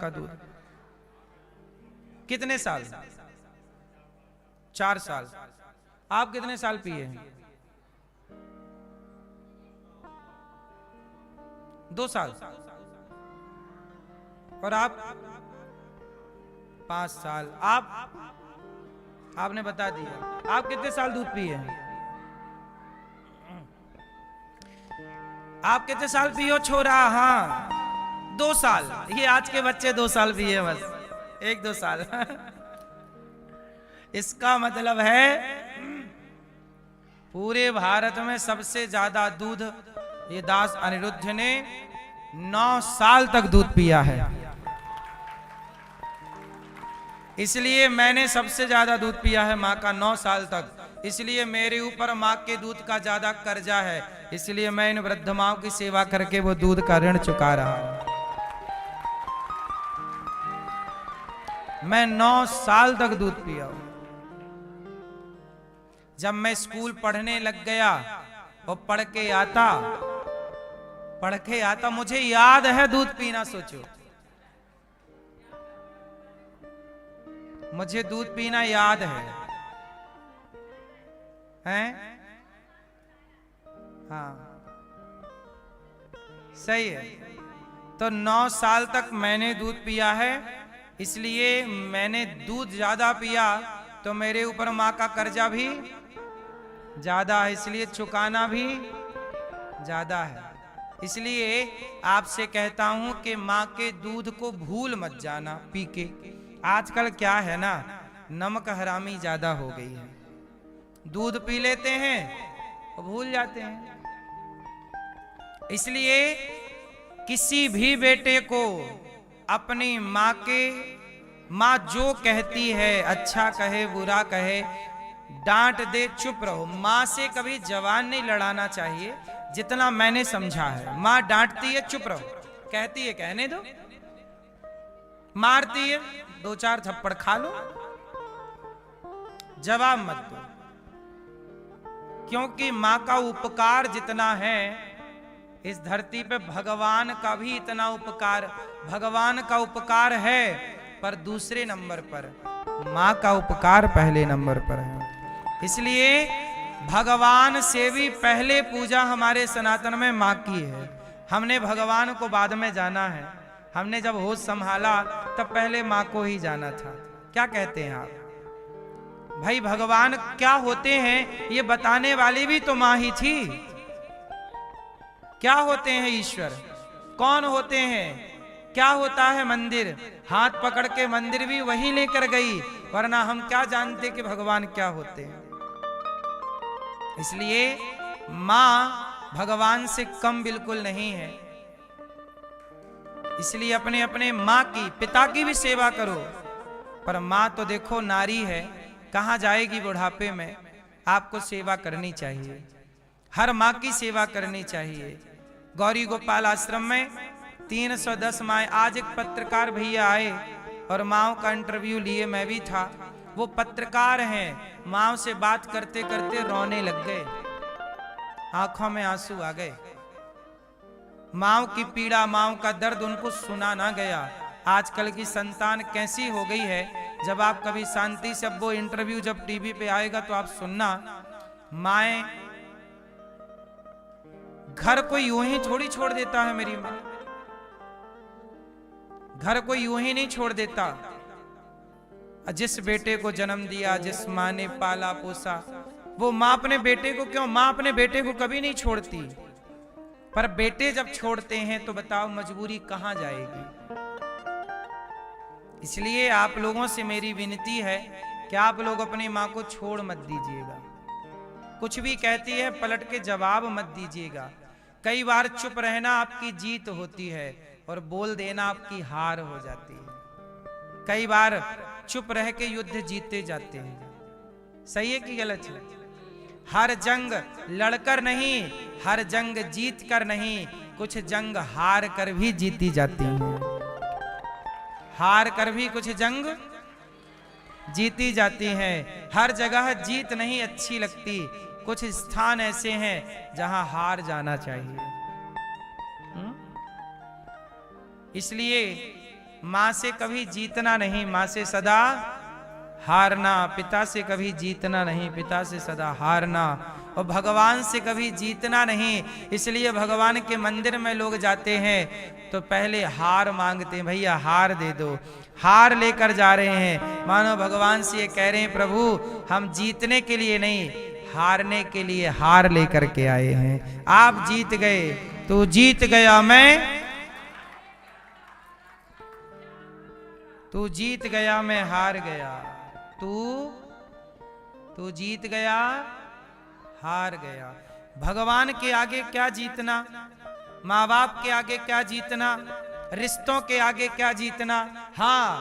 का दूध। कितने साल? 4 साल। आप कितने साल पिए हैं? 2 साल। और आप? 5 साल। आपने बता दिया। आप कितने साल दूध पिए हैं? आप कितने साल पियो छोरा? हाँ 2 साल। ये आज के बच्चे 2 साल पिए बस, 1-2 साल। इसका मतलब है पूरे भारत में सबसे ज्यादा दूध ये दास अनिरुद्ध ने 9 साल तक दूध पिया है। इसलिए मैंने सबसे ज्यादा दूध पिया है माँ का 9 साल तक। इसलिए मेरे ऊपर माँ के दूध का ज्यादा कर्जा है। इसलिए मैं इन वृद्ध माओं की सेवा करके वो दूध का ऋण चुका रहा हूं। मैं 9 साल तक दूध पिया हूं। जब मैं स्कूल पढ़ने लग गया और पढ़ के आता मुझे याद है दूध पीना। सोचो, मुझे दूध पीना याद है? हाँ सही है। तो 9 साल तक मैंने दूध पिया है। इसलिए मैंने दूध ज्यादा पिया तो मेरे ऊपर माँ का कर्जा भी ज्यादा है, इसलिए चुकाना भी ज्यादा है। इसलिए आपसे कहता हूं कि माँ के दूध को भूल मत जाना पी के। आजकल क्या है ना, नमक हरामी ज्यादा हो गई है। दूध पी लेते हैं और भूल जाते हैं। इसलिए किसी भी बेटे को अपनी माँ जो कहती है, अच्छा कहे बुरा कहे, डांट दे चुप रहो। माँ से कभी जवान नहीं लड़ाना चाहिए, जितना मैंने समझा है। माँ डांटती है चुप रहो, कहती है कहने दो, मारती है 2-4 थप्पड़ खा लो, जवाब मत दो। क्योंकि माँ का उपकार जितना है इस धरती पे भगवान का भी इतना उपकार। भगवान का उपकार है पर दूसरे नंबर पर, माँ का उपकार पहले नंबर पर है। इसलिए भगवान से भी पहले पूजा हमारे सनातन में माँ की है। हमने भगवान को बाद में जाना है। हमने जब होश संभाला तब पहले माँ को ही जाना था। क्या कहते हैं आप? भाई भगवान क्या होते हैं ये बताने वाली भी तो माँ ही थी। क्या होते हैं ईश्वर, कौन होते हैं, क्या होता है मंदिर? हाथ पकड़ के मंदिर भी वही लेकर गई, वरना हम क्या जानते कि भगवान क्या होते हैं। इसलिए माँ भगवान से कम बिल्कुल नहीं है। इसलिए अपने अपने माँ की, पिता की भी सेवा करो। पर माँ तो देखो नारी है, कहाँ जाएगी बुढ़ापे में? आपको सेवा करनी चाहिए, हर माँ की सेवा करनी चाहिए। गौरी गोपाल आश्रम में 310 माँ। आज एक पत्रकार भैया आए और माँओं का इंटरव्यू लिए, मैं भी था। वो पत्रकार हैं, माँओं से बात करते करते रोने लग गए, आंखों में आंसू आ गए। माँओं की पीड़ा, माँओं का दर्द उनको सुना ना गया। आजकल की संतान कैसी हो गई है, जब आप कभी शांति से, वो इंटरव्यू जब टीवी पे आएगा तो आप सुनना, माएं घर को यूं ही थोड़ी छोड़ देता है। मेरी माँ घर को यूं ही नहीं छोड़ देता। जिस बेटे को जन्म दिया, जिस माँ ने पाला पोसा, वो माँ अपने बेटे को क्यों, माँ अपने बेटे को कभी नहीं छोड़ती। पर बेटे जब छोड़ते हैं तो बताओ मजबूरी कहां जाएगी। इसलिए आप लोगों से मेरी विनती है कि आप लोग अपनी माँ को छोड़ मत दीजिएगा। कुछ भी कहती है पलट के जवाब मत दीजिएगा। कई बार चुप रहना आपकी जीत होती है और बोल देना आपकी हार हो जाती है। कई बार चुप रह के युद्ध जीते जाते हैं। सही है कि गलत है? हर जंग लड़कर नहीं, हर जंग जीत कर नहीं, कुछ जंग हार कर भी जीती जाती हैं। हार कर भी कुछ जंग जीती जाती हैं। हर जगह जीत नहीं अच्छी लगती, कुछ स्थान ऐसे हैं जहां हार जाना चाहिए। इसलिए माँ से कभी जीतना नहीं, माँ से सदा हारना। पिता से कभी जीतना नहीं, पिता से सदा हारना। और भगवान से कभी जीतना नहीं। इसलिए भगवान के मंदिर में लोग जाते हैं तो पहले हार मांगते हैं, भैया हार दे दो। हार लेकर जा रहे हैं, मानो भगवान से ये कह रहे हैं, प्रभु हम जीतने के लिए नहीं, हारने के लिए हार लेकर के आए हैं। आप जीत गए, तू जीत गया, तू जीत गया, मैं हार गया। तू जीत गया, हार गया। भगवान के आगे क्या जीतना, माँ बाप के आगे क्या जीतना, रिश्तों के आगे क्या जीतना। हाँ,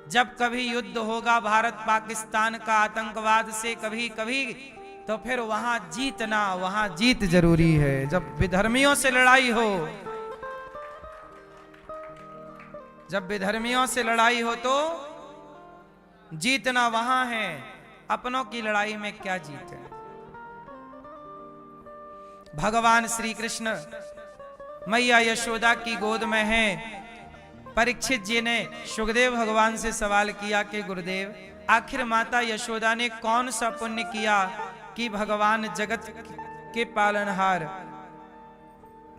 जब कभी युद्ध होगा भारत पाकिस्तान का आतंकवाद से कभी कभी, तो फिर वहां जीतना, वहां जीत जरूरी है। जब विधर्मियों से लड़ाई हो, जब विधर्मियों से लड़ाई हो तो जीतना वहां है। अपनों की लड़ाई में क्या जीत है। भगवान श्री कृष्ण मैया यशोदा की गोद में हैं। परीक्षित जी ने सुखदेव भगवान से सवाल किया कि गुरुदेव, आखिर माता यशोदा ने कौन सा पुण्य किया कि भगवान जगत के पालनहार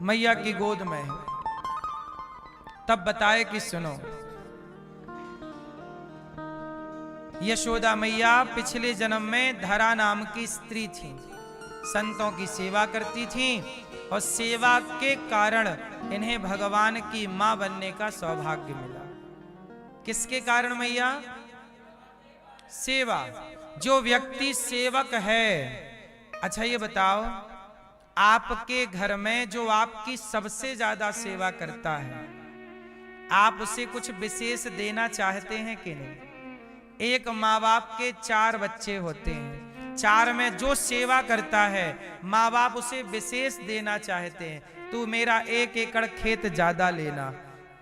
मैया की गोद में है। तब बताए कि सुनो, यशोदा मैया पिछले जन्म में धरा नाम की स्त्री थी, संतों की सेवा करती थी और सेवा के कारण इन्हें भगवान की मां बनने का सौभाग्य मिला। किसके कारण मैया? सेवा। जो व्यक्ति सेवक है, अच्छा ये बताओ, आपके घर में जो आपकी सबसे ज्यादा सेवा करता है, आप उसे कुछ विशेष देना चाहते हैं कि नहीं? एक माँ बाप के 4 बच्चे होते हैं, 4 में जो सेवा करता है माँ बाप उसे विशेष देना चाहते हैं। तू मेरा 1 एकड़ खेत ज्यादा लेना,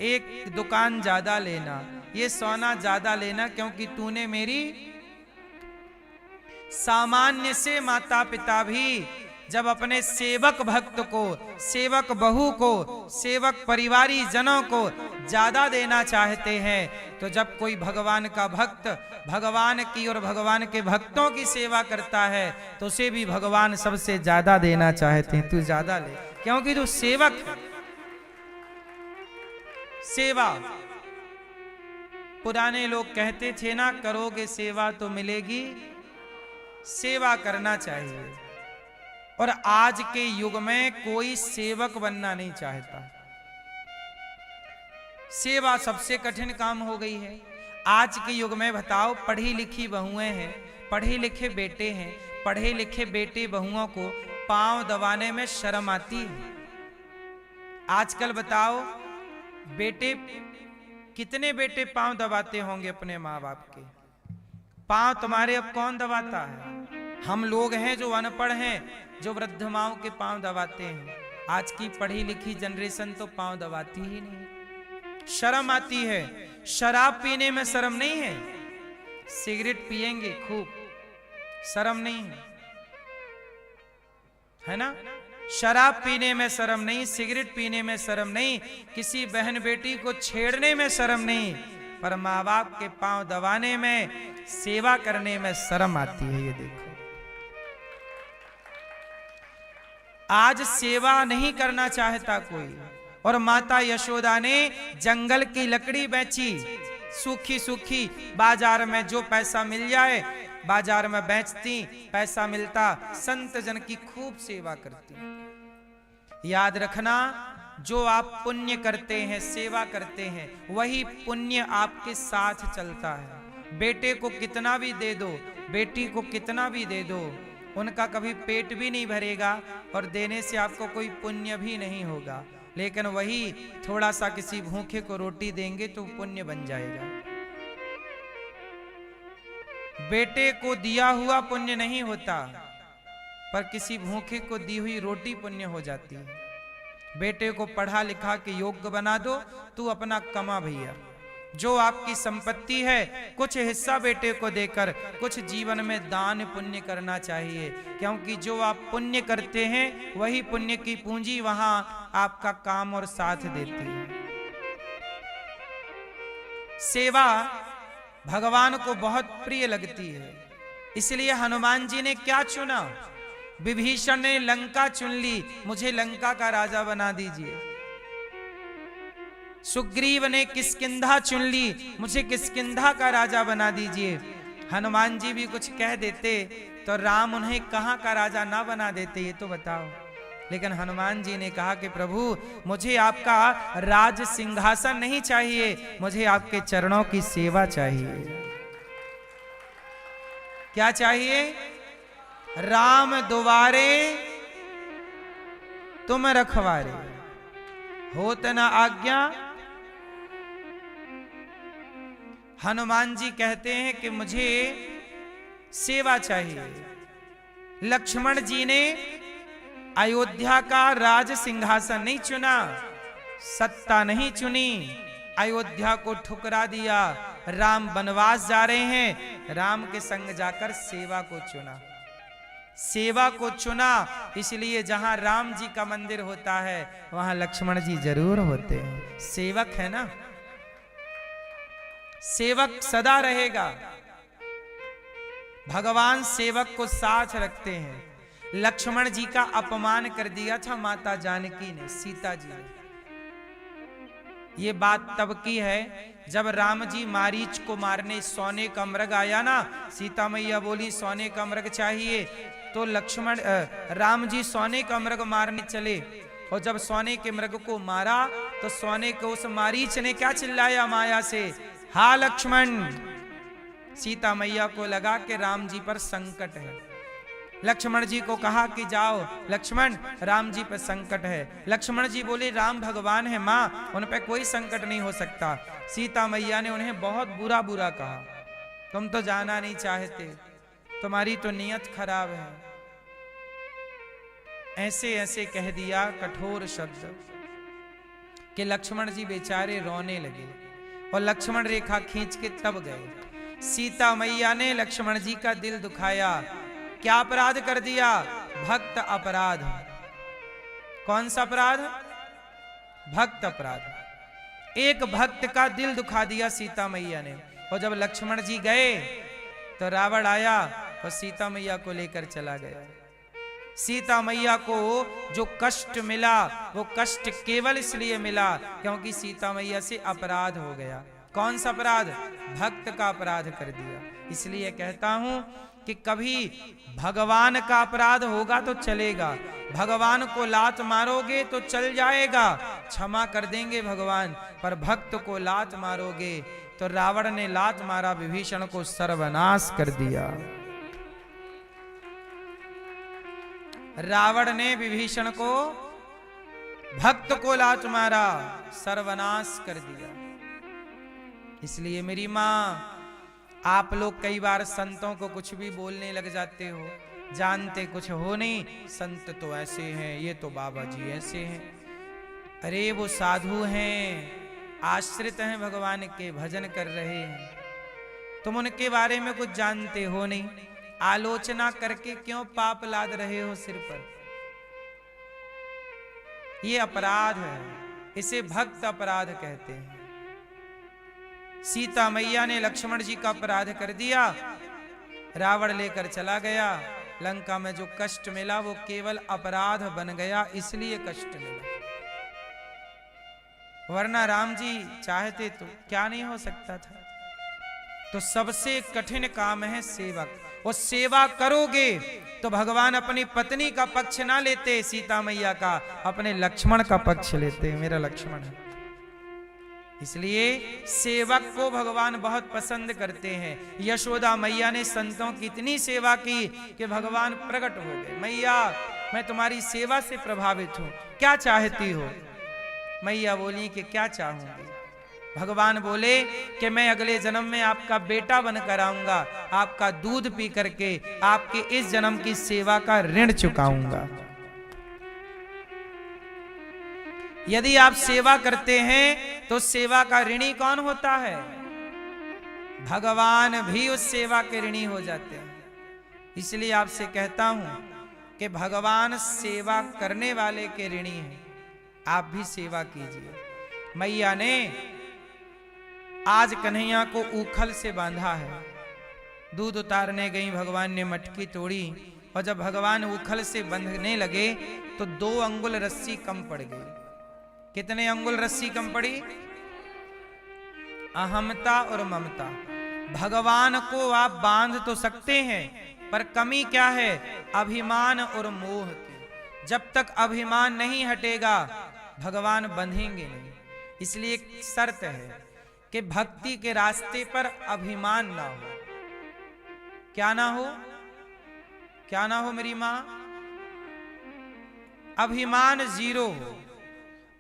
1 दुकान ज्यादा लेना, ये सोना ज्यादा लेना, क्योंकि तूने मेरी। सामान्य से माता पिता भी जब अपने सेवक भक्त को, सेवक बहू को, सेवक परिवारी जनों को ज्यादा देना चाहते हैं, तो जब कोई भगवान का भक्त भगवान की और भगवान के भक्तों की सेवा करता है तो उसे भी भगवान सबसे ज्यादा देना चाहते हैं। तू ज्यादा ले, क्योंकि तू सेवक। सेवा, पुराने लोग कहते थे ना, करोगे सेवा तो मिलेगी। सेवा करना चाहिए। और आज के युग में कोई सेवक बनना नहीं चाहता। सेवा सबसे कठिन काम हो गई है आज के युग में। बताओ, पढ़ी लिखी बहुएं हैं, पढ़े लिखे बेटे हैं, पढ़े लिखे बेटे बहुओं को पांव दबाने में शर्म आती है। आजकल बताओ, बेटे कितने बेटे पांव दबाते होंगे अपने माँ बाप के? पांव तुम्हारे अब कौन दबाता है? हम लोग हैं जो अनपढ़ हैं, जो वृद्ध माओं के पांव दबाते हैं। आज की पढ़ी लिखी जनरेशन तो पांव दबाती ही नहीं। शर्म आती है। शराब पीने में शर्म नहीं है, सिगरेट पिएंगे खूब, शर्म नहीं है ना? शराब पीने में शर्म नहीं, सिगरेट पीने में शर्म नहीं, किसी बहन बेटी को छेड़ने में शर्म नहीं, पर माँ बाप के पांव दबाने में, सेवा करने में शर्म आती है। ये देखो, आज सेवा नहीं करना चाहता कोई। और माता यशोदा ने जंगल की लकड़ी बेची, सूखी सूखी, बाजार में जो पैसा मिल जाए बाजार में बेचती, पैसा मिलता, संत जन की खूब सेवा करती। याद रखना, जो आप पुण्य करते हैं, सेवा करते हैं, वही पुण्य आपके साथ चलता है। बेटे को कितना भी दे दो, बेटी को कितना भी दे दो, उनका कभी पेट भी नहीं भरेगा और देने से आपको कोई पुण्य भी नहीं होगा। लेकिन वही थोड़ा सा किसी भूखे को रोटी देंगे तो पुण्य बन जाएगा। बेटे को दिया हुआ पुण्य नहीं होता, पर किसी भूखे को दी हुई रोटी पुण्य हो जाती है। बेटे को पढ़ा लिखा के योग्य बना दो, तू अपना कमा भैया। जो आपकी संपत्ति है, कुछ हिस्सा बेटे को देकर कुछ जीवन में दान पुण्य करना चाहिए, क्योंकि जो आप पुण्य करते हैं वही पुण्य की पूंजी वहां आपका काम और साथ देती है। सेवा भगवान को बहुत प्रिय लगती है। इसलिए हनुमान जी ने क्या चुना? विभीषण ने लंका चुन ली, मुझे लंका का राजा बना दीजिए। सुग्रीव ने किष्किंधा चुन ली, मुझे किष्किंधा का राजा बना दीजिए। हनुमान जी भी कुछ कह देते तो राम उन्हें कहां का राजा ना बना देते, ये तो बताओ। लेकिन हनुमान जी ने कहा कि प्रभु, मुझे आपका राज सिंहासन नहीं चाहिए, मुझे आपके चरणों की सेवा चाहिए। क्या चाहिए? राम दुआरे तुम रखवारे, होत न आज्ञा। हनुमान जी कहते हैं कि मुझे सेवा चाहिए। लक्ष्मण जी ने अयोध्या का राज सिंहासन नहीं चुना, सत्ता नहीं चुनी, अयोध्या को ठुकरा दिया। राम वनवास जा रहे हैं, राम के संग जाकर सेवा को चुना, सेवा को चुना। इसलिए जहां राम जी का मंदिर होता है वहां लक्ष्मण जी जरूर होते हैं। सेवक है ना, सेवक सदा रहेगा। भगवान सेवक को साथ रखते हैं। लक्ष्मण जी का अपमान कर दिया था माता जानकी ने, सीता जी ने। ये बात तब की है जब राम जी मारीच को मारने सोने का मृग आया ना, सीता मैया बोली सोने का मृग चाहिए, तो राम जी सोने का मृग मारने चले। और जब सोने के मृग को मारा तो सोने को उस मारीच ने क्या चिल्लाया माया से, हा लक्ष्मण। सीता मैया को लगा कि राम जी पर संकट है। लक्ष्मण जी को कहा कि जाओ लक्ष्मण, राम जी पर संकट है। लक्ष्मण जी बोले राम भगवान है माँ, उन पर कोई संकट नहीं हो सकता। सीता मैया ने उन्हें बहुत बुरा बुरा कहा, तुम तो जाना नहीं चाहते, तुम्हारी तो नीयत खराब है। ऐसे ऐसे कह दिया कठोर शब्द कि लक्ष्मण जी बेचारे रोने लगे और लक्ष्मण रेखा खींच के तब गए। सीता मैया ने लक्ष्मण जी का दिल दुखाया। क्या अपराध कर दिया? भक्त अपराध। कौन सा अपराध? भक्त अपराध। एक भक्त का दिल दुखा दिया सीता मैया ने। और जब लक्ष्मण जी गए तो रावण आया और सीता मैया को लेकर चला गया। सीता मैया को जो कष्ट मिला वो कष्ट केवल इसलिए मिला क्योंकि सीता मैया से अपराध हो गया। कौन सा अपराध? भक्त का अपराध कर दिया। इसलिए कहता हूं कि कभी भगवान का अपराध होगा तो चलेगा, भगवान को लात मारोगे तो चल जाएगा, क्षमा कर देंगे भगवान। पर भक्त को लात मारोगे तो रावण ने लात मारा, विभीषण को सर्वनाश कर दिया। रावण ने विभीषण को, भक्त को लात मारा, सर्वनाश कर दिया। इसलिए मेरी मां, आप लोग कई बार संतों को कुछ भी बोलने लग जाते हो, जानते कुछ हो नहीं। संत तो ऐसे हैं, ये तो बाबा जी ऐसे हैं। अरे वो साधु हैं, आश्रित हैं भगवान के, भजन कर रहे हैं, तुम उनके बारे में कुछ जानते हो नहीं। आलोचना करके क्यों पाप लाद रहे हो सिर पर? ये अपराध है, इसे भक्त अपराध कहते हैं। सीता मैया ने लक्ष्मण जी का अपराध कर दिया, रावण लेकर चला गया। लंका में जो कष्ट मिला वो केवल अपराध बन गया, इसलिए कष्ट मिला। वरना राम जी चाहते तो क्या नहीं हो सकता था। तो सबसे कठिन काम है सेवक। और सेवा करोगे तो भगवान अपनी पत्नी का पक्ष ना लेते, सीता मैया का, अपने लक्ष्मण का पक्ष लेते। मेरा लक्ष्मण है। इसलिए सेवक को भगवान बहुत पसंद करते हैं। यशोदा मैया ने संतों की इतनी सेवा की कि भगवान प्रकट हो गए। मैया, मैं तुम्हारी सेवा से प्रभावित हूं, क्या चाहती हो? मैया बोली कि क्या चाहूंगी? भगवान बोले कि मैं अगले जन्म में आपका बेटा बनकर आऊंगा, आपका दूध पी करके आपके इस जन्म की सेवा का ऋण चुकाऊंगा। यदि आप सेवा करते हैं तो सेवा का ऋणी कौन होता है? भगवान भी उस सेवा के ऋणी हो जाते हैं। इसलिए आपसे कहता हूं कि भगवान सेवा करने वाले के ऋणी हैं। आप भी सेवा कीजिए। मैया ने आज कन्हैया को ऊखल से बांधा है। दूध उतारने गई, भगवान ने मटकी तोड़ी और जब भगवान उखल से बंधने लगे तो 2 अंगुल रस्सी कम पड़ गई। कितने अंगुल रस्सी कम पड़ी? अहमता और ममता। भगवान को आप बांध तो सकते हैं, पर कमी क्या है? अभिमान और मोह की। जब तक अभिमान नहीं हटेगा भगवान बंधेंगे नहीं। इसलिए एक शर्त है कि भक्ति के रास्ते पर अभिमान ना हो। क्या ना हो? क्या ना हो मेरी मां? अभिमान 0 हो।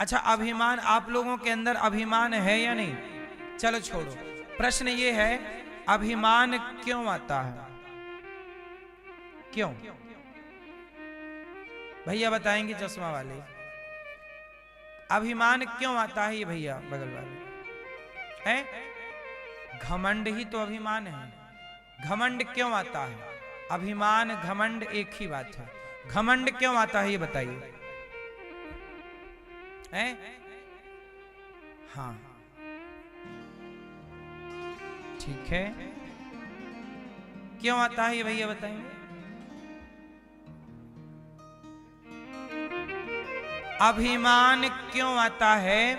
अच्छा, अभिमान आप लोगों के अंदर अभिमान है या नहीं? चलो छोड़ो, प्रश्न ये है अभिमान क्यों आता है? क्यों? भैया बताएंगे चश्मा वाले, अभिमान क्यों आता है? ये भैया बगल वाले है, घमंड ही तो अभिमान है। घमंड क्यों आता है? अभिमान घमंड एक ही बात है। घमंड क्यों आता है ये बताइए। है? हाँ ठीक है, क्यों आता है ये भैया बताएंगे। अभिमान क्यों आता है?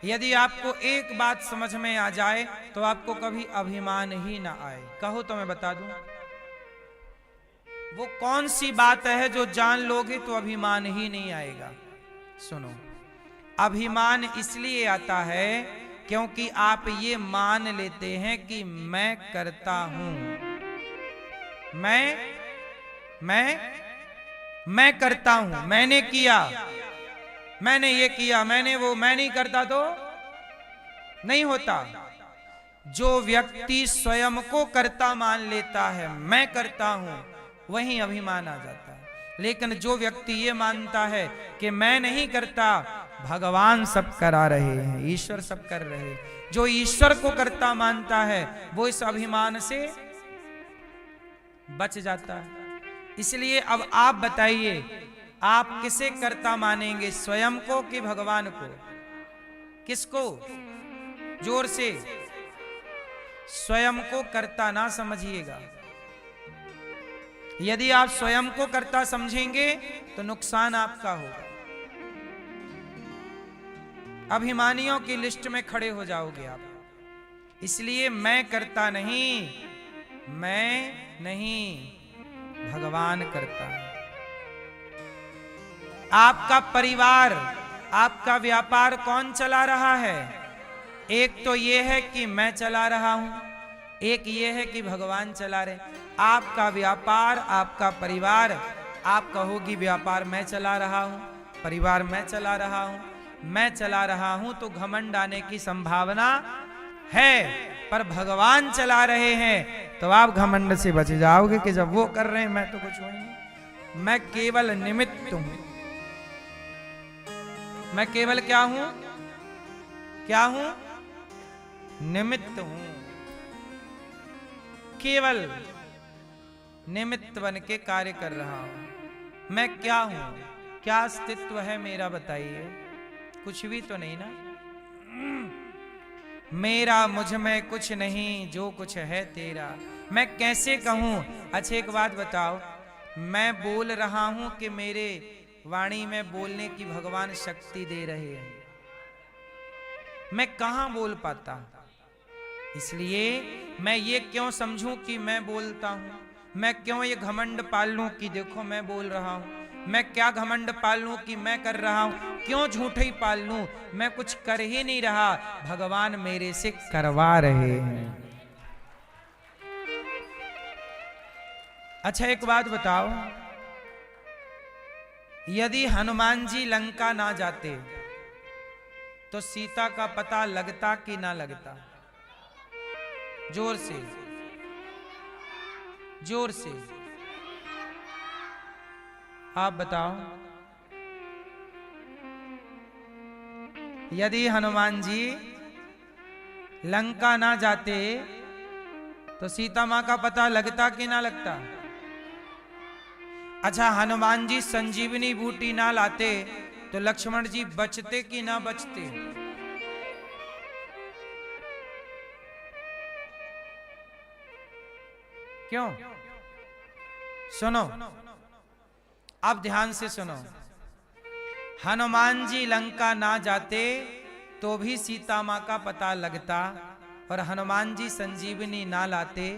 यदि आपको एक बात समझ में आ जाए तो आपको कभी अभिमान ही ना आए। कहो तो मैं बता दूं वो कौन सी बात है जो जान लोगे तो अभिमान ही नहीं आएगा। सुनो, अभिमान इसलिए आता है क्योंकि आप ये मान लेते हैं कि मैं करता हूं। मैं करता हूं, मैंने किया, मैंने ये किया, मैंने वो, मैं नहीं करता तो नहीं होता। जो व्यक्ति स्वयं को कर्ता मान लेता है, मैं करता हूं, वहीं अभिमान आ जाता है। लेकिन जो व्यक्ति ये मानता है कि मैं नहीं करता, भगवान सब करा रहे हैं, ईश्वर सब कर रहे हैं, जो ईश्वर को कर्ता मानता है वो इस अभिमान से बच जाता है। इसलिए अब आप बताइए, आप किसे कर्ता मानेंगे, स्वयं को कि भगवान को? किसको? जोर से। स्वयं को कर्ता ना समझिएगा। यदि आप स्वयं को कर्ता समझेंगे तो नुकसान आपका होगा। अभिमानियों की लिस्ट में खड़े हो जाओगे आप। इसलिए मैं करता नहीं, मैं नहीं, भगवान करता है। आपका परिवार, आपका व्यापार कौन चला रहा है? एक तो ये है कि मैं चला रहा हूं, एक ये है कि भगवान चला रहे। आपका व्यापार, आपका परिवार, आप कहोगी व्यापार मैं चला रहा हूं, परिवार मैं चला रहा हूं, मैं चला रहा हूं, तो घमंड आने की संभावना है। पर भगवान चला रहे हैं तो आप घमंड से बच जाओगे कि जब वो कर रहे हैं मैं तो कुछ हूं नहीं, मैं केवल निमित्त हूं। मैं केवल क्या हूं? क्या हूं? निमित्त हूं। केवल निमित्त बन के कार्य कर रहा हूं। मैं क्या हूं? क्या अस्तित्व है मेरा? बताइए। कुछ भी तो नहीं ना। मेरा मुझ में कुछ नहीं, जो कुछ है तेरा। मैं कैसे कहूं? अच्छा एक बात बताओ, मैं बोल रहा हूं कि मेरे वाणी में बोलने की भगवान शक्ति दे रहे हैं? मैं कहां बोल पाता? इसलिए मैं ये क्यों समझूं कि मैं बोलता हूं? मैं क्यों ये घमंड पाल लूं कि देखो मैं बोल रहा हूं? मैं क्या घमंड पाल लूं कि मैं कर रहा हूं? क्यों झूठ ही पाल लूं? मैं कुछ कर ही नहीं रहा, भगवान मेरे से करवा रहे हैं। अच्छा एक बात बताओ, यदि हनुमान जी लंका ना जाते तो सीता का पता लगता कि ना लगता? जोर से, जोर से आप बताओ। यदि हनुमान जी लंका ना जाते तो सीता मां का पता लगता कि ना लगता? अच्छा हनुमान जी संजीवनी बूटी ना लाते तो लक्ष्मण जी बचते कि ना बचते? क्यों? सुनो, अब ध्यान से सुनो। हनुमान जी लंका ना जाते तो भी सीता मां का पता लगता, और हनुमान जी संजीवनी ना लाते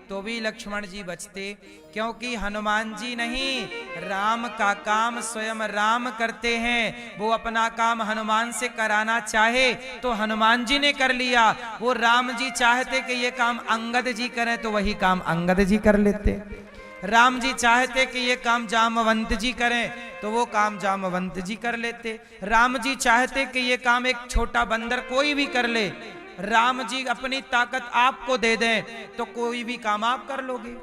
तो भी लक्ष्मण जी बचते, क्योंकि हनुमान जी नहीं, राम का काम स्वयं राम करते हैं। वो अपना काम हनुमान से कराना चाहे तो हनुमान जी ने कर लिया, वो राम जी चाहते कि ये काम अंगद जी करें तो वही काम अंगद जी कर लेते। राम जी चाहते कि ये काम जामवंत जी करें तो वो काम जामवंत जी कर लेते। राम जी चाहते कि ये काम एक छोटा बंदर कोई भी कर ले, राम जी अपनी ताकत आपको दे दें तो कोई भी काम आप कर लोगे।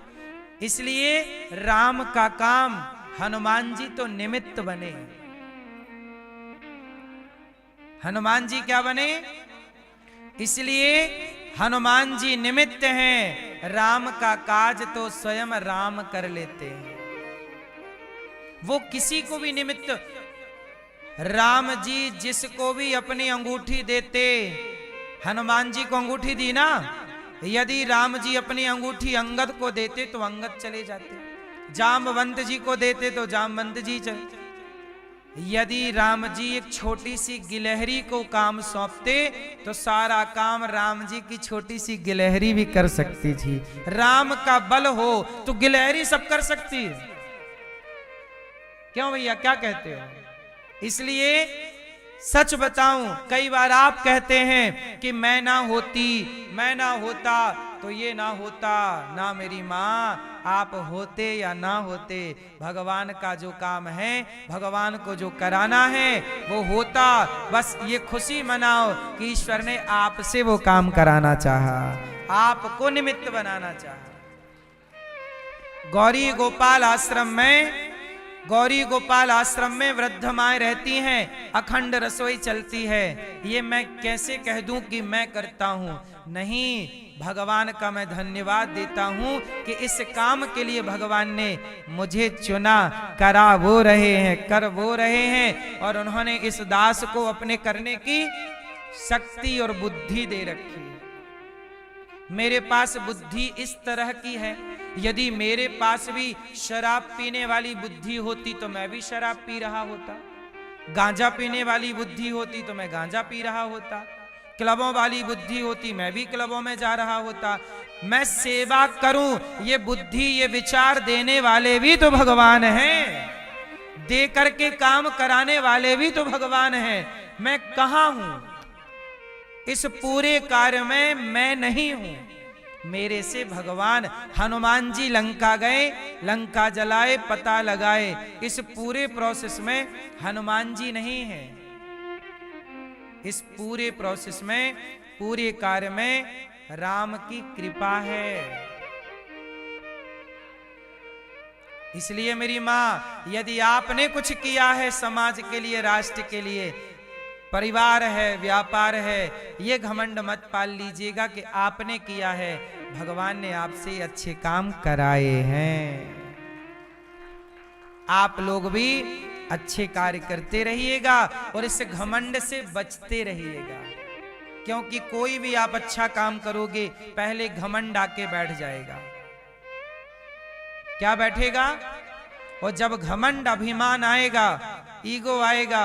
इसलिए राम का काम हनुमान जी तो निमित्त बने। हनुमान जी क्या बने? इसलिए हनुमान जी निमित्त हैं, राम का काज तो स्वयं राम कर लेते हैं। वो किसी को भी निमित्त, राम जी जिसको भी अपनी अंगूठी देते, हनुमान जी को अंगूठी दी ना, यदि राम जी अपनी अंगूठी अंगद को देते तो अंगद चले जाते, जामवंत जी को देते तो जामवंत जी चले। यदि राम जी एक छोटी सी गिलहरी को काम सौंपते तो सारा काम राम जी की छोटी सी गिलहरी भी कर सकती थी। राम का बल हो तो गिलहरी सब कर सकती है। क्यों भैया, क्या कहते हो? इसलिए सच बताऊं, कई बार आप कहते हैं कि मैं ना होती, मैं ना होता तो ये ना होता, ना मेरी माँ, आप होते या ना होते, भगवान का जो काम है, भगवान को जो कराना है वो होता। बस ये खुशी मनाओ कि ईश्वर ने आपसे वो काम कराना चाहा, आपको निमित्त बनाना चाहा। गौरी गोपाल आश्रम में वृद्ध माएं रहती हैं, अखंड रसोई चलती है। ये मैं कैसे कह दूं कि मैं करता हूं? नहीं, भगवान का मैं धन्यवाद देता हूं कि इस काम के लिए भगवान ने मुझे चुना, करा वो रहे हैं, कर वो रहे हैं, और उन्होंने इस दास को अपने करने की शक्ति और बुद्धि दे रखी है। मेरे पास बुद्धि इस तरह की है, यदि मेरे पास भी शराब पीने वाली बुद्धि होती तो मैं भी शराब पी रहा होता, गांजा पीने वाली बुद्धि होती तो मैं गांजा पी रहा होता, क्लबों वाली बुद्धि होती मैं भी क्लबों में जा रहा होता। मैं सेवा करूं, ये बुद्धि ये विचार देने वाले भी तो भगवान हैं, दे करके काम कराने वाले भी तो भगवान हैं। मैं कहां हूं? इस पूरे कार्य में मैं नहीं हूं, मेरे से भगवान। हनुमान जी लंका गए, लंका जलाए, पता लगाए, इस पूरे प्रोसेस में हनुमान जी नहीं है। इस पूरे प्रोसेस में, पूरे कार्य में राम की कृपा है। इसलिए मेरी मां, यदि आपने कुछ किया है समाज के लिए, राष्ट्र के लिए, परिवार है, व्यापार है, ये घमंड मत पाल लीजिएगा कि आपने किया है, भगवान ने आपसे अच्छे काम कराए हैं। आप लोग भी अच्छे कार्य करते रहिएगा और इस घमंड से बचते रहिएगा, क्योंकि कोई भी आप अच्छा काम करोगे पहले घमंड आके बैठ जाएगा। क्या बैठेगा? और जब घमंड, अभिमान आएगा, ईगो आएगा,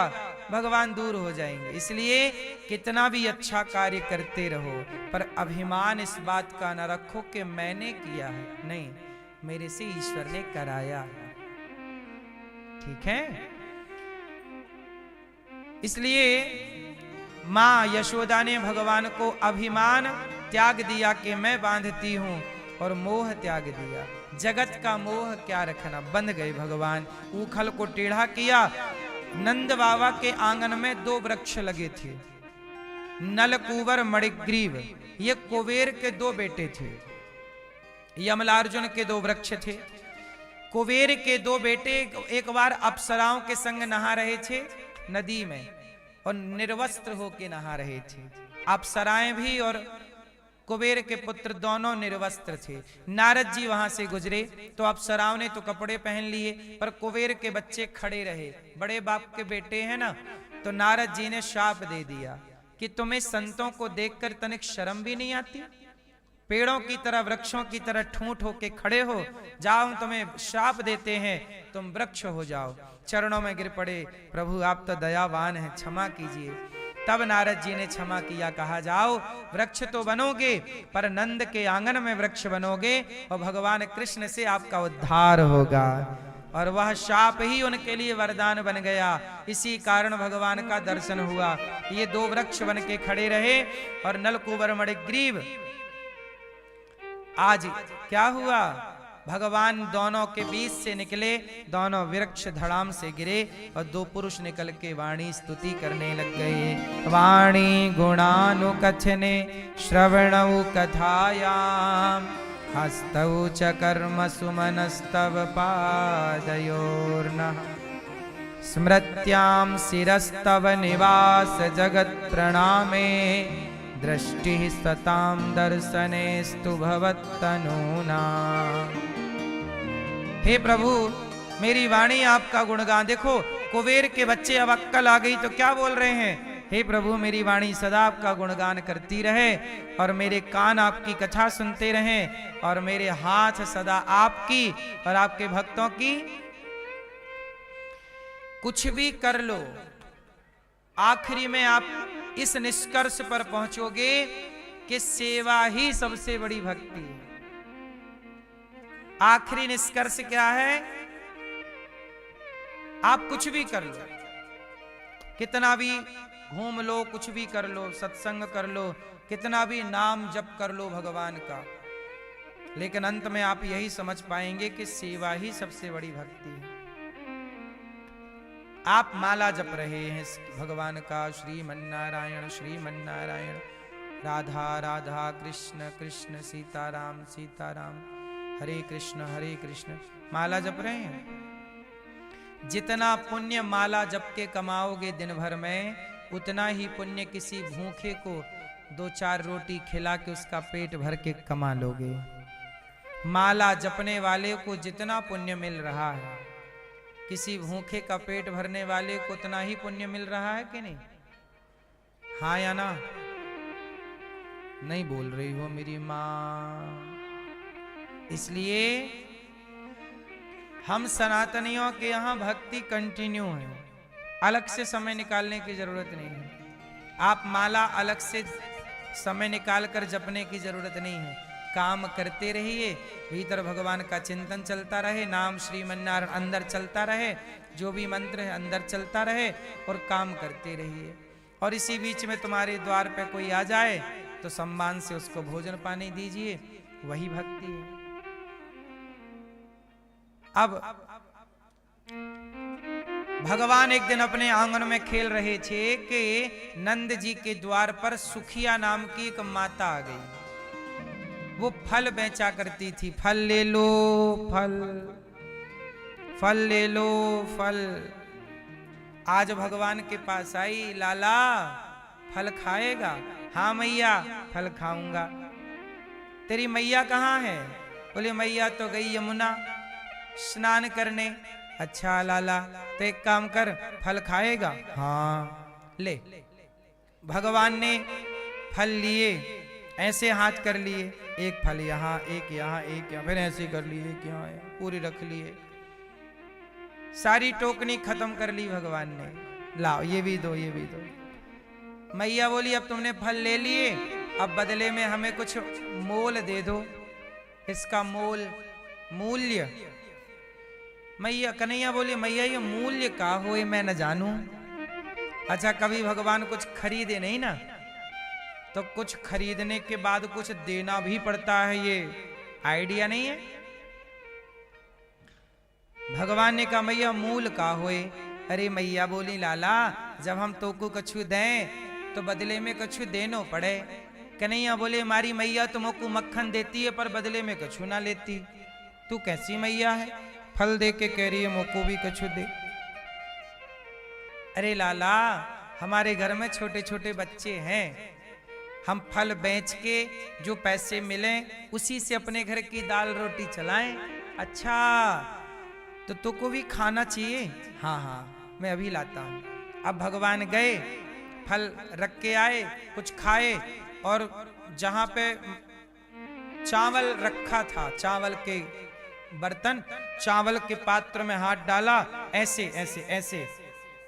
भगवान दूर हो जाएंगे। इसलिए कितना भी अच्छा कार्य करते रहो, पर अभिमान इस बात का न रखो कि मैंने किया है, नहीं, मेरे से ईश्वर ने कराया है। ठीक है? इसलिए मां यशोदा ने भगवान को अभिमान त्याग दिया कि मैं बांधती हूं, और मोह त्याग दिया। जगत का मोह क्या रखना, बंध गए भगवान। ऊखल को टेढ़ा किया। नंद बाबा के आंगन में 2 वृक्ष लगे थे, नलकुवर मणिग्रीव, ये कुबेर के 2 बेटे थे। यमलार्जुन के 2 वृक्ष थे। कुबेर के 2 बेटे एक बार अप्सराओं के संग नहा रहे थे नदी में, और निर्वस्त्र होके नहा रहे थे। अप्सराएं भी और कुबेर के पुत्र दोनों निर्वस्त्र थे। नारद जी वहां से गुजरे तो अप्सराओं ने तो कपड़े पहन लिए, पर कुबेर के बच्चे खड़े रहे। बड़े बाप के बेटे हैं ना, तो नारद जी ने शाप दे दिया कि तुम्हें संतों को देखकर तनिक शर्म भी नहीं आती? पेड़ों की तरह, वृक्षों की तरह ठूंठ होके खड़े हो जाओ, हम तुम्हें श्राप देते हैं, तुम वृक्ष हो जाओ। चरणों में गिर पड़े, प्रभु आप तो दयावान हैं, क्षमा कीजिए। तब नारद जी ने क्षमा किया, कहा जाओ वृक्ष तो बनोगे पर नंद के आंगन में वृक्ष बनोगे और भगवान कृष्ण से आपका उद्धार होगा। और वह शाप ही उनके लिए वरदान बन गया। इसी कारण भगवान का दर्शन हुआ। ये दो वृक्ष बन के खड़े रहे और नलकूबर मणिग्रीव। आज क्या हुआ, भगवान दोनों के बीच से निकले, दोनों वृक्ष धड़ाम से गिरे और दो पुरुष निकल के वाणी स्तुति करने लग गए। वाणी गुणानुकथने श्रवणौ कथायाम हस्तौ च कर्म सुमनस्तव पादयोर्नः स्मृत्यां शिरस्तव निवास जगत् प्रणामे दृष्टि सतां दर्शनेस्तु भवत्तनूना। हे प्रभु मेरी वाणी आपका गुणगान, देखो कुबेर के बच्चे अब अक्कल आ गई तो क्या बोल रहे हैं, हे प्रभु मेरी वाणी सदा आपका गुणगान करती रहे और मेरे कान आपकी कथा सुनते रहें और मेरे हाथ सदा आपकी और आपके भक्तों की। कुछ भी कर लो, आखिरी में आप इस निष्कर्ष पर पहुंचोगे कि सेवा ही सबसे बड़ी भक्ति है। आखिरी निष्कर्ष क्या है, आप कुछ भी कर लो, कितना भी घूम लो, कुछ भी कर लो, सत्संग कर लो, कितना भी नाम जप कर लो भगवान का, लेकिन अंत में आप यही समझ पाएंगे कि सेवा ही सबसे बड़ी भक्ति है। आप माला जप रहे हैं भगवान का, श्रीमन्नारायण श्रीमन्नारायण, राधा राधा कृष्ण कृष्ण सीताराम सीताराम, हरे कृष्ण माला जप रहे हैं। जितना पुण्य माला जप के कमाओगे दिन भर में, उतना ही पुण्य किसी भूखे को 2-4 रोटी खिला के उसका पेट भर के कमा लोगे। माला जपने वाले को जितना पुण्य मिल रहा है, किसी भूखे का पेट भरने वाले को उतना ही पुण्य मिल रहा है कि नहीं? हाँ या ना? नहीं बोल रही हो मेरी माँ। इसलिए हम सनातनियों के यहां भक्ति कंटिन्यू है, अलग से समय निकालने की जरूरत नहीं है। आप माला अलग से समय निकाल कर जपने की जरूरत नहीं है। काम करते रहिए, भीतर भगवान का चिंतन चलता रहे, नाम श्रीमन्नारायण अंदर चलता रहे, जो भी मंत्र है अंदर चलता रहे और काम करते रहिए। और इसी बीच में तुम्हारे द्वार पे कोई आ जाए तो सम्मान से उसको भोजन पानी दीजिए, वही भक्ति है। अब भगवान एक दिन अपने आंगन में खेल रहे थे कि नंद जी के द्वार पर सुखिया नाम की एक माता आ गई। वो फल बेचा करती थी, फल ले लो फल, फल ले लो फल। आज भगवान के पास आई, लाला फल खाएगा? हाँ मैया फल खाऊंगा। तेरी मैया कहाँ है? बोले मैया तो गई यमुना स्नान करने। अच्छा लाला तो एक काम कर, फल खाएगा? हाँ ले। भगवान ने फल लिए, ऐसे हाथ कर लिए, एक फल यहाँ एक यहाँ एक यहाँ, फिर ऐसे कर लिए, एक यहाँ पूरी रख लिए, सारी टोकनी खत्म कर ली भगवान ने। लाओ ये भी दो ये भी दो। मैया बोली अब तुमने फल ले लिए, अब बदले में हमें कुछ मोल दे दो, इसका मोल मूल्य। मैया कन्हैया बोली मैया ये मूल्य का होए मैं न जानूं। अच्छा कभी भगवान कुछ खरीदे नहीं ना, तो कुछ खरीदने के बाद कुछ देना भी पड़ता है, ये आइडिया नहीं है। भगवान ने कहा मैया मूल का होए। अरे मैया बोली लाला जब हम तो को कछु दें तो बदले में कछु देनो पड़े। कन्हैया बोले हमारी मैया तुमको मक्खन देती है पर बदले में कछु ना लेती। तू कैसी मैया है, फल दे के कह रही है मोको भी कछु दे। अरे लाला हमारे घर में छोटे छोटे बच्चे हैं, हम फल बेच के जो पैसे मिले उसी से अपने घर की दाल रोटी चलाएं। अच्छा तो तुमको भी खाना चाहिए? हाँ हाँ मैं अभी लाता हूँ। अब भगवान गए, फल रख के आए, कुछ खाए और जहाँ पे चावल रखा था, चावल के बर्तन, चावल के पात्र में हाथ डाला, ऐसे ऐसे ऐसे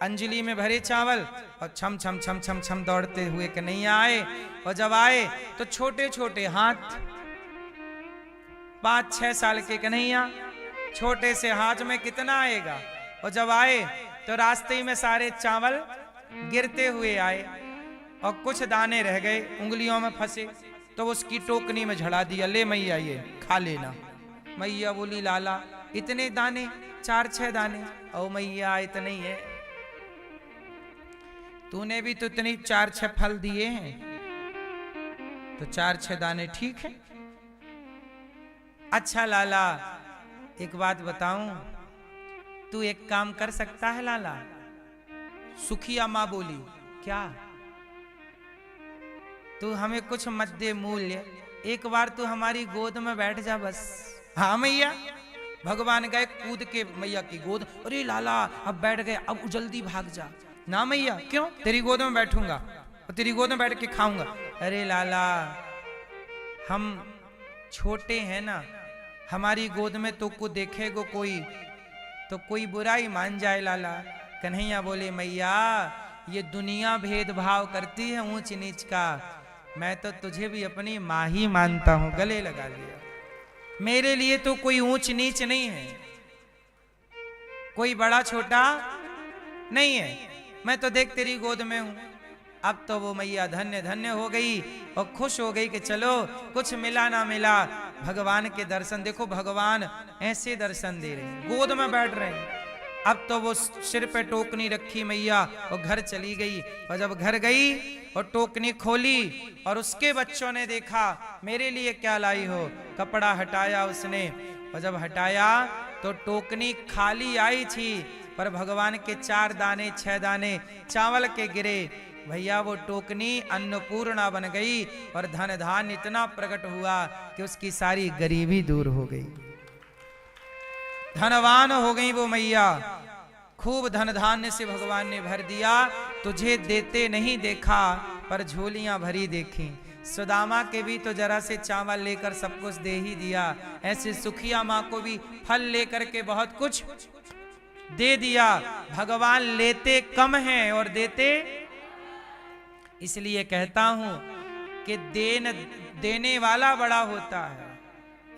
अंजलि में भरे चावल, और छम छम छम छम छम दौड़ते हुए कन्हैया आए। और जब आए तो छोटे छोटे हाथ, 5-6 साल के कन्हैया, छोटे से हाथ में कितना आएगा। और जब आए तो रास्ते में सारे चावल गिरते हुए आए और कुछ दाने रह गए, उंगलियों में फंसे, तो उसकी टोकनी में झड़ा दिया, ले मैया ये खा लेना। मैया बोली लाला इतने दाने, 4-6 दाने। ओ मैया इतने ही है, तूने भी तो इतनी 4-6 फल दिए हैं, तो 4-6 दाने ठीक है। अच्छा लाला एक बात बताऊं, तू एक काम कर सकता है लाला। सुखिया मां बोली क्या? तू हमें कुछ मत दे मूल्य, एक बार तू हमारी गोद में बैठ जा बस। हाँ मैया। भगवान गए कूद के मैया की गोद, अरे लाला अब बैठ गए, अब जल्दी भाग जा। ना मैया क्यों, तेरी गोद में बैठूंगा और तेरी गोद में बैठ के खाऊंगा। अरे लाला हम छोटे हैं ना, हमारी गोद में तो को देखेगो कोई तो कोई बुराई मान जाए लाला। कन्हैया बोले मैया ये दुनिया भेदभाव करती है ऊंच नीच का, मैं तो तुझे भी अपनी माँ ही मानता हूं। गले लगा लिया। मेरे लिए तो कोई ऊंच नीच नहीं है, कोई बड़ा छोटा नहीं है, मैं तो देख तेरी गोद में हूं। अब तो वो मैया धन्य धन्य हो गई और खुश हो गई कि चलो कुछ मिला ना मिला, भगवान के दर्शन। देखो भगवान ऐसे दर्शन दे रहे हैं, गोद में बैठ रहे हैं। अब तो वो सिर पे टोकनी रखी मैया और घर चली गई। और जब घर गई और टोकनी खोली और उसके बच्चों ने देखा मेरे लिए क्या लाई हो, कपड़ा हटाया उसने। और जब हटाया तो टोकनी खाली आई थी, पर भगवान के 4 दाने 6 दाने चावल के गिरे। भैया वो टोकनी अन्नपूर्णा बन गई और धन धान्य इतना प्रकट हुआ कि उसकी सारी गरीबी दूर हो गई, धनवान हो गई वो मैया। खूब धन धान्य से भगवान ने भर दिया। तुझे देते नहीं देखा पर झोलियां भरी देखी। सुदामा के भी तो जरा से चावल लेकर सब कुछ दे ही दिया, ऐसे सुखिया माँ को भी फल लेकर के बहुत कुछ दे दिया। भगवान लेते कम हैं और देते, इसलिए कहता हूं कि देने वाला बड़ा होता है।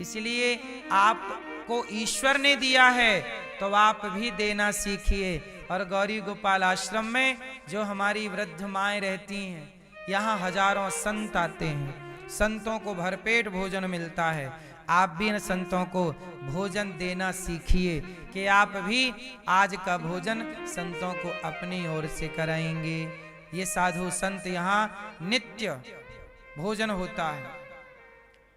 इसलिए आपको ईश्वर ने दिया है तो आप भी देना सीखिए। और गौरी गोपाल आश्रम में जो हमारी वृद्ध माएँ रहती हैं, यहाँ हजारों संत आते हैं, संतों को भरपेट भोजन मिलता है। आप भी इन संतों को भोजन देना सीखिए कि आप भी आज का भोजन संतों को अपनी ओर से कराएंगे। ये साधु संत यहाँ नित्य भोजन होता है,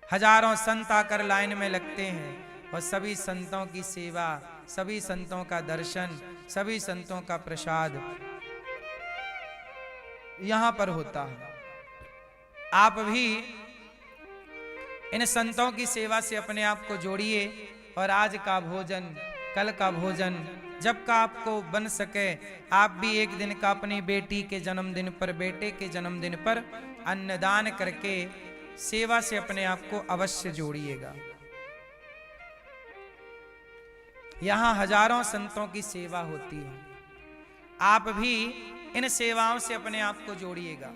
हजारों संत आकर लाइन में लगते हैं और सभी संतों की सेवा, सभी संतों का दर्शन, सभी संतों का प्रसाद यहाँ पर होता है। आप भी इन संतों की सेवा से अपने आप को जोड़िए और आज का भोजन, कल का भोजन, जब का आपको बन सके, आप भी एक दिन का अपनी बेटी के जन्मदिन पर, बेटे के जन्मदिन पर अन्नदान करके सेवा से अपने आप को अवश्य जोड़िएगा। यहाँ हजारों संतों की सेवा होती है, आप भी इन सेवाओं से अपने आप को जोड़िएगा।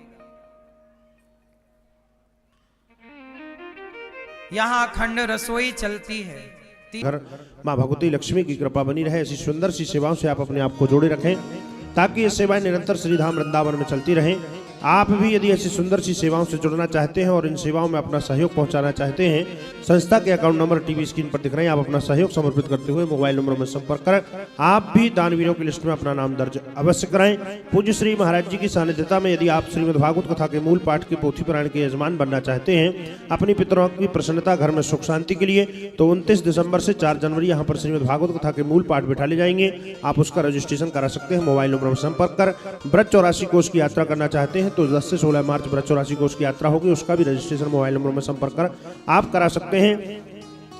यहाँ अखंड रसोई चलती है। घर माँ भगवती लक्ष्मी की कृपा बनी रहे, ऐसी सुंदर सी सेवाओं से आप अपने आप को जोड़े रखें ताकि ये सेवाएं निरंतर श्रीधाम वृंदावन में चलती रहें। आप भी यदि ऐसी सुंदर सी सेवाओं से जुड़ना चाहते हैं और इन सेवाओं में अपना सहयोग पहुंचाना चाहते हैं, संस्था के अकाउंट नंबर टीवी स्क्रीन पर दिख रहे हैं, आप अपना सहयोग समर्पित करते हुए मोबाइल नंबर में संपर्क करें। आप भी दानवीरों की लिस्ट में अपना नाम दर्ज अवश्य कराएं। पूज्य श्री महाराज जी की सानिध्यता में यदि आप श्रीमद् भागवत कथा के मूल पाठ के पोथी पुराण के यजमान बनना चाहते हैं, अपनी पितरों की प्रसन्नता, घर में सुख शांति के लिए, तो 29 दिसंबर से 4 जनवरी यहाँ पर श्रीमद् भागवत कथा के मूल पाठ बिठाले जाएंगे। आप उसका रजिस्ट्रेशन करा सकते हैं मोबाइल नंबर में संपर्क कर। ब्रज 84 कोष की यात्रा करना चाहते हैं तो 10 से 16 मार्च ब्रज 84 कोष की यात्रा होगी, उसका भी रजिस्ट्रेशन मोबाइल नंबर में संपर्क कर आप करा सकते हैं।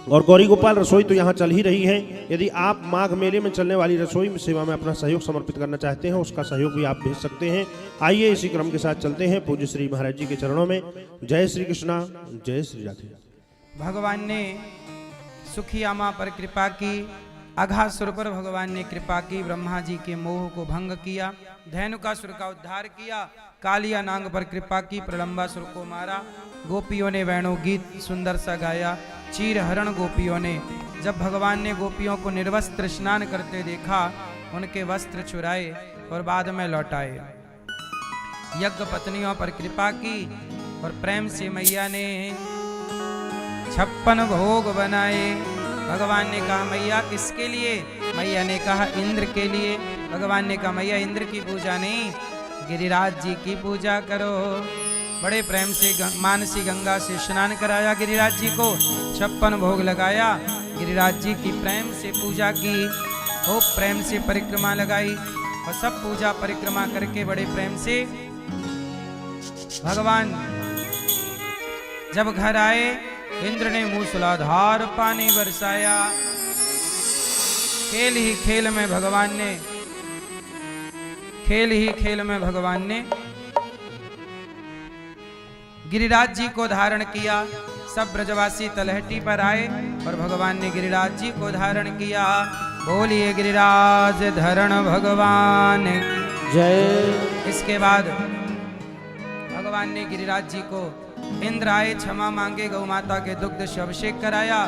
और गौरी गोपाल रसोई तो यहाँ चल ही रही है, यदि आप माघ मेले में चलने वाली रसोई सेवा में अपना सहयोग समर्पित करना चाहते हैं, उसका सहयोग भी आप भेज सकते हैं। आइए इसी क्रम के साथ चलते हैं पूज्य श्री महाराज जी के चरणों में। जय श्री कृष्णा, जय श्री राधे। भगवान ने सुखियामा पर कृपा की, अघासुर पर भगवान ने कृपा की, ब्रह्मा जी के मोह को भंग किया, धेनुकासुर का उद्धार किया, कालिया नांग पर कृपा की, प्रलंबासुर को मारा, गोपियों ने वेणु गीत सुंदर सा गाया, चीर हरण गोपियों ने। जब भगवान ने गोपियों को निर्वस्त्र स्नान करते देखा, उनके वस्त्र चुराए और बाद में लौटाए। यज्ञ पत्नियों पर कृपा की और प्रेम से मैया ने 56 भोग बनाए। भगवान ने कहा मैया किसके लिए? मैया ने कहा इंद्र के लिए। भगवान ने कहा मैया इंद्र की पूजा नहीं, गिरिराज जी की पूजा करो। बड़े प्रेम से मानसी गंगा से स्नान कराया गिरिराज जी को, 56 भोग लगाया, गिरिराज जी की प्रेम से पूजा की, खूब प्रेम से परिक्रमा लगाई और सब पूजा परिक्रमा करके बड़े प्रेम से भगवान जब घर आए, इंद्र ने मूसलाधार पानी बरसाया। खेल ही खेल में भगवान ने गिरिराज जी को धारण किया। सब ब्रजवासी तलहटी पर आए और भगवान ने गिरिराज जी को धारण किया। बोलिए गिरिराज धरण भगवान जय। इसके बाद भगवान ने गिरिराज जी को, इंद्र आए क्षमा मांगे, गौ माता के दुग्ध से अभिषेक कराया,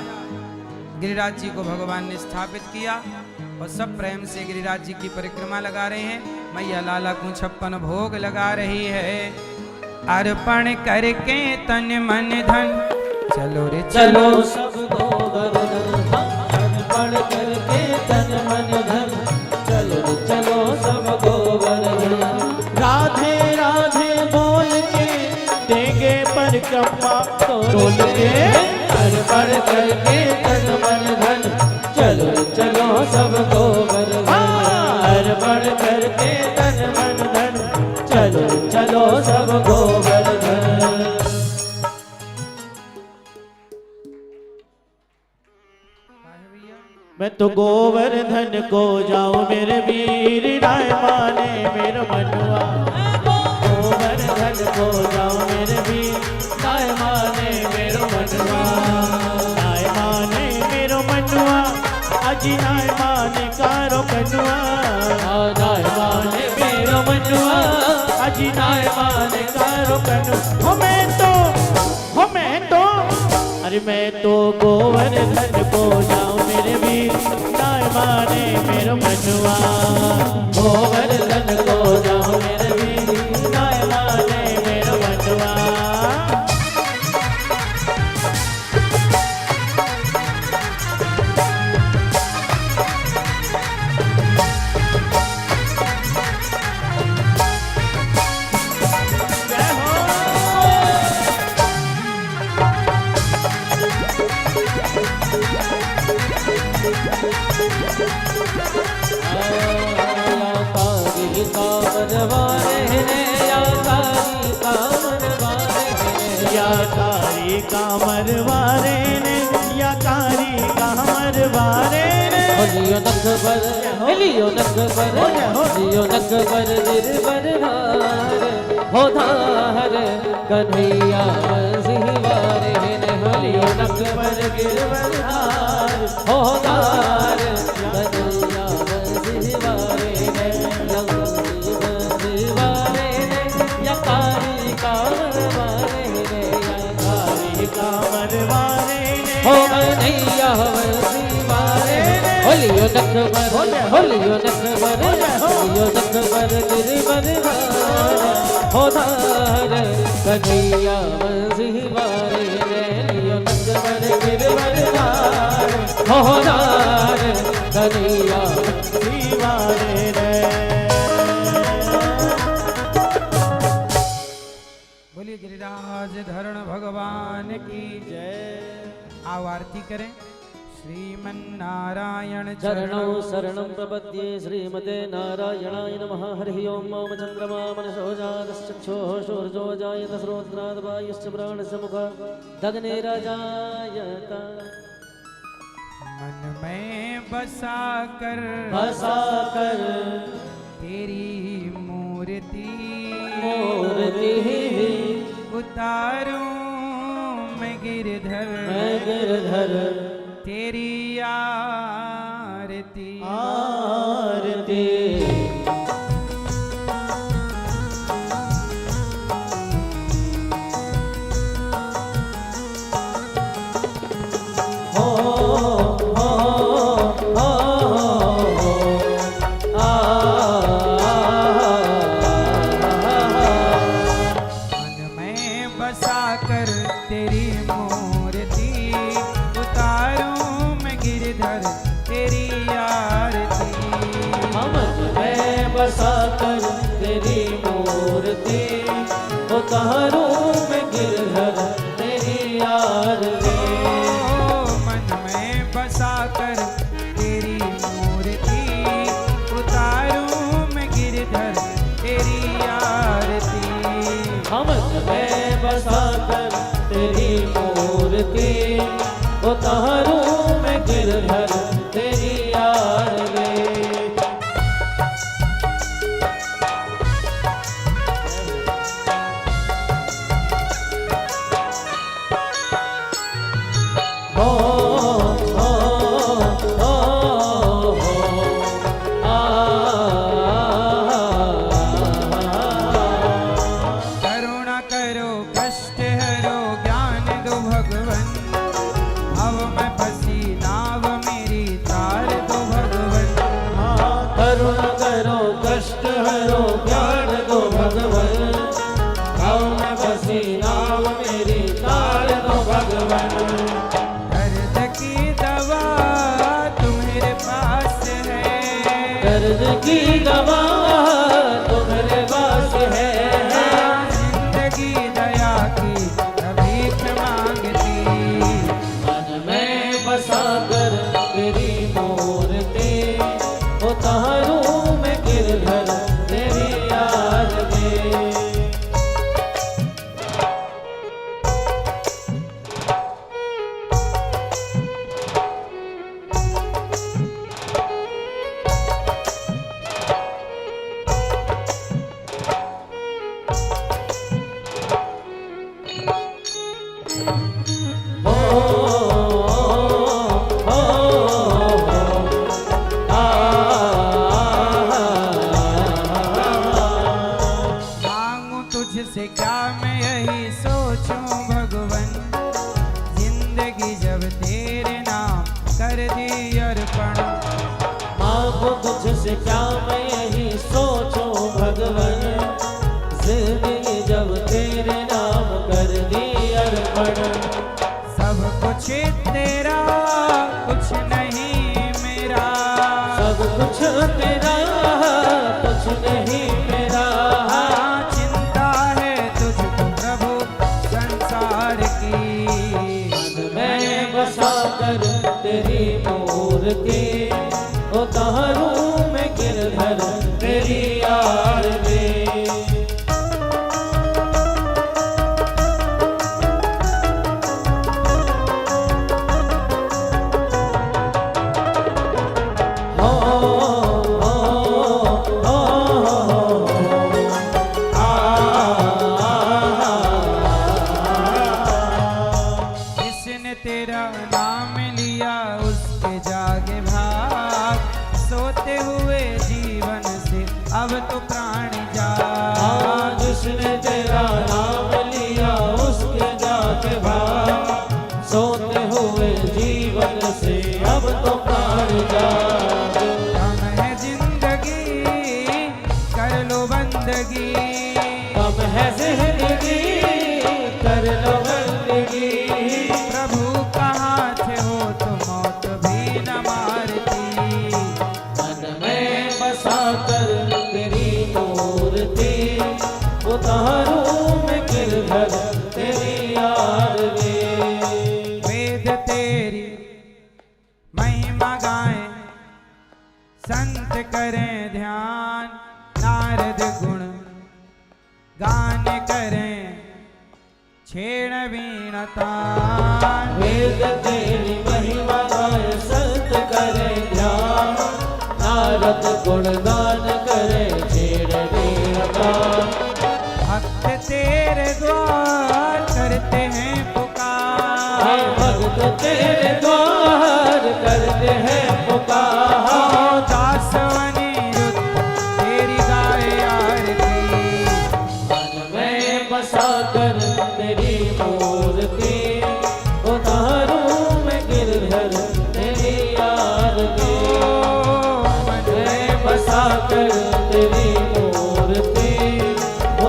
गिरिराज जी को भगवान ने स्थापित किया और सब प्रेम से गिरिराज जी की परिक्रमा लगा रहे हैं। मैया लाला को 56 भोग लगा रही है। अर्पण करके तन मन धन, चलो रे चलो सब गोवर्धन, अर्पण करके तन मन धन, चलो रे चलो सब गोवर्धन। राधे राधे बोल के देंगे परिक्रमा तोल के, अर्पण करके तन मन धन, चलो रे चलो सब गोवर्धन। अर्पण करके तन मन धन, चलो रे चलो सब गोवर्धन। मैं तो गोवर्धन को जाऊं मेरे वीर, राय माने मेरा मनवा। गोवर्धन को जाऊं मेरे वीर, राय माने मेरा मनवा। राय माने मेरो मनवा, अजी राय माने कारो कनुआ। राय माने मेरो मनवा, अजी राय माने कारो कनुआ। अरे मैं तो गोवर्धन को जाऊं मेरे वीर, राय माने मेरो मनवा। गोवर्धन को जाऊं मेरे वीर, राय माने मेरो मनवा। कामरवारे ने या कारी कामरवारे ने, लियो नख पर, लियो नख पर, लियो नख पर निर्भर हार, हो धार कन्हैया सिंहवारे ने। लियो नख पर निर्भर हार, हो धार कन्हैया सिंहवारे ने। सिंहवारे ने या कारी कामरवारे ने, कामरवारे ने, हो कन्हैया सिंहवारे ने। होलियो नख पर, होलियो नख पर, होलियो नख पर निर्भर हार, हो धार कन्हैया सिंहवारे ने। लियो नख पर निर्भर हार, हो धार कन्हैया सिंहवारे ने। बोलिए गिरिराज धरण भगवान की जय। आओ आरती करें। श्रीमन्नारायण चरणौ शरणं प्रपद्ये, श्रीमते नारायणाय नमः। हरिः ओं। मम चन्द्रमा मनसो जातश्चक्षुः सूर्यो जायत, श्रोत्रात् वायुश्च प्राणस्य मुखात् दग्निरजायत। मन में बसा कर तेरी मूर्ति मूर्ति उतारूं मैं गिरधर मैं गिरधर तेरी आरती। आरती। हो हो हो मन में बसा कर तेरी मूर्ति उतारूं मैं गिरधर तेरी आरती। मन में बसा कर तेरी मूर्ति उतारूं मैं गिरधर तेरी आरती। मन में बसा कर तेरी मूर्ति उतारूं मैं गिरधर तेरी आरती। मन में बसा कर तेरी मूर्ति उतारूं मैं गिरधर तेरी आरती। हो हो हो करुणा करो कष्ट हरो ज्ञान दो भगवन अब मैं फंसी नाव मेरी तार दो भगवन। करुणा करो कष्ट हरो ज्ञान दो भगवन भाव में बसी नाव मेरी तार दो भगवन। दर्द की दवा तुम्हारे पास है दर्द की दवा तुम्हारे पास है। जिंदगी दया की भीख मांगती। मन में बसा कर तेरी मूर्ति उतारूं मैं गिरधर तेरी आरती। हो हो मांगू तुझसे क्या मैं यही सोचूं भगवन जिंदगी जब तेरे नाम कर दी अर्पण। मांगो तुझसे क्या मैं यही सोचूं भगवन जिंदगी जब तेरे नाम कर दी अर्पण। सब कुछ तेरा कुछ नहीं मेरा सब कुछ तेरा कुछ नहीं मेरा। चिंता है तुझको प्रभु संसार की। मन में बसा कर तेरी मूर्ति उतारूं मैं गिरधर तेरी आरती। हो हो हो जिसने तेरा नाम लिया उसके जागे भाग सोते हुए जीवन से अब तो प्राण जा। जिसने तेरा नाम लिया उसके जाके भाग सोते हुए जीवन से अब तो प्राण जा। कम है जिंदगी कर लो बंदगी कम है जिंदगी कर लो बंदगी। प्रभु कहाँ थे हो तो मौत भी न मारती। मन में बसा कर तेरी मूर्ति उतारूं मैं गिरधर तेरी आरती। वेद तेरी महिमा गाएं संत करें ध्यान नारद गुण गान करें छेड़ वीणा तान। वेद तेरी महिमा गाय संत करे ध्यान नारद गुणगान करे छेड़ वीणा। भक्त तेरे द्वार करते हैं पुकार तेरे द्वार करते हैं पुकार। दास अनिरुद्ध तेरी गाए आरती, मन में बसा कर तेरी मूर्ति उतारूं मैं गिरधर तेरी आरती। मन में बसा कर तेरी मूर्ति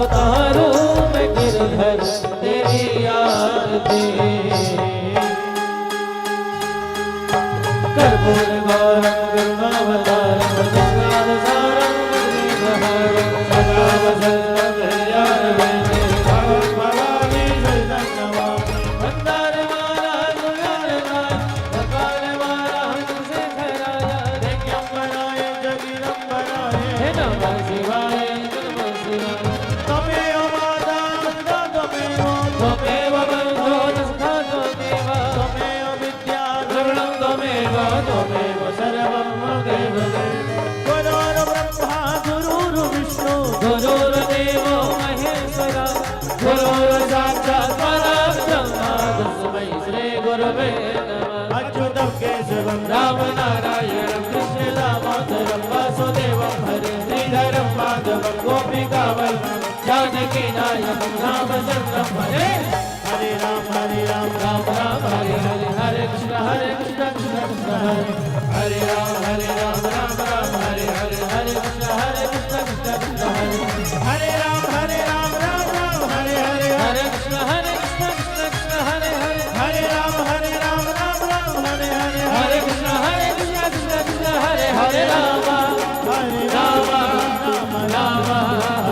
उतारूं मैं गिरधर तेरी आरती। कर्पूर गौरम करुणावतारम गंगावतारम गंगावतारम सदावसंतम हृदयारविंदे भगवती सहितं वंदनमाला गुरुनाथ सकालमाला हंसेखराय दिगंबराय जगदम्बराय हे नमः शिवाय नमः शिवाय। त्वमेव माता पिता त्वमेव बन्धो सखा त्वमेव त्वमेव विद्या द्रविणं त्वमेव त्वमेव सर्वं मदेव गुरुर्ब्रह्मा गुरुर्विष्णु गुरुर्देवो महेश्वरा गुरुर्साक्षात् परब्रह्म तस्मै श्री गुरवे नमः। अच्युतं केशवं रामनारायणं कृष्ण दामोदरं वासुदेवं हरे श्रीधरं माधवं गोपिकावल्लभं जानकीनायकं रामचन्द्रं हरे। हरे राम राम राम हरे हरे हरे कृष्ण कृष्ण कृष्ण हरे हरे राम राम हरे हरे हरे कृष्ण कृष्ण कृष्ण हरे राम राम हरे हरे कृष्ण कृष्ण हरे हरे राम राम हरे हरे कृष्ण कृष्ण कृष्ण हरे हरे राम राम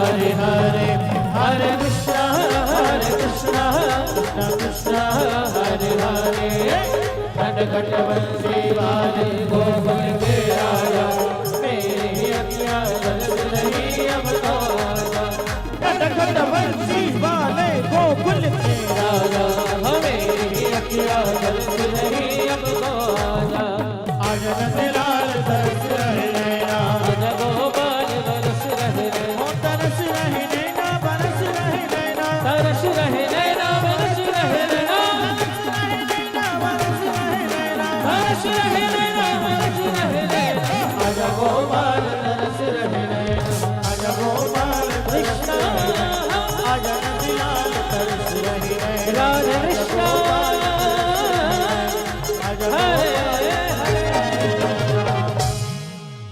हरे हरे हरे कृष्ण कृष्ण कृष्ण हरे हरे। खट बंसी वाले गोकुल के राजा मेरी अखियाँ बरस रही अब तो आजा। खट बंसी वाले गोकुल के राजा मेरी अखियाँ बरस रही अब तो आजा। आज नंदलाल तरस रहे नैना आज गोपाल बरस रहे नैना तरस रहे नैना बरस रहे नैना तरस रहे नैना बरस रहे नैना बरस रहे नैना बरस रहे नैना। आज गोपाल तरस रहे नैना आज गोपाल कृष्ण आज नंदलाल तरस रहे नैना राधे कृष्ण हरे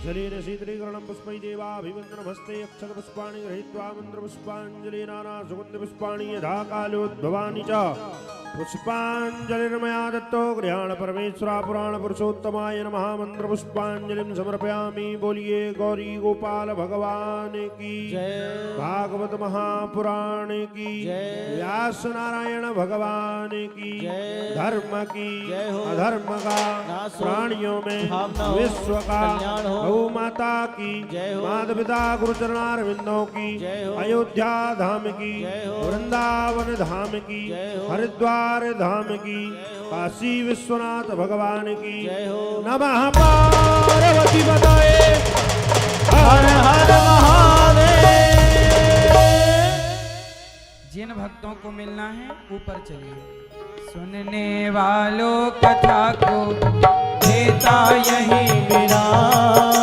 शरीर शीतलीकरणं पुष्पै देवाभिवन्दनमस्ते अक्षत पुष्पाणि गृहीत्वा मन्त्र पुष्पाञ्जलि नाना सुगन्ध पुष्पाणि यथा कालोद्भवानि च पुष्पाञ्जलिर्मया दत्तो गृहाण परमेश्वरा पुराण पुरुषोत्तमाय नमः। मंत्र पुष्पाञ्जलिं समर्पयामि। बोलिए गौरी गोपाल भगवान की जय। भागवत महापुराण की जय। व्यास नारायण भगवान की जय। धर्म की जय हो। अधर्म का नाश हो। प्राणियों में भावना हो। विश्व का कल्याण हो। गौ माता की जय हो। माता पिता गुरुचरणारविंदों की जय हो। अयोध्या धाम की जय हो। वृंदावन धाम की जय हो। हरिद्वार धाम की काशी विश्वनाथ भगवान की जय हो। नमः पार्वती बताए हर हर महादेव। जिन भक्तों को मिलना है ऊपर चलिए। सुनने वालों कथा को देता यही विराम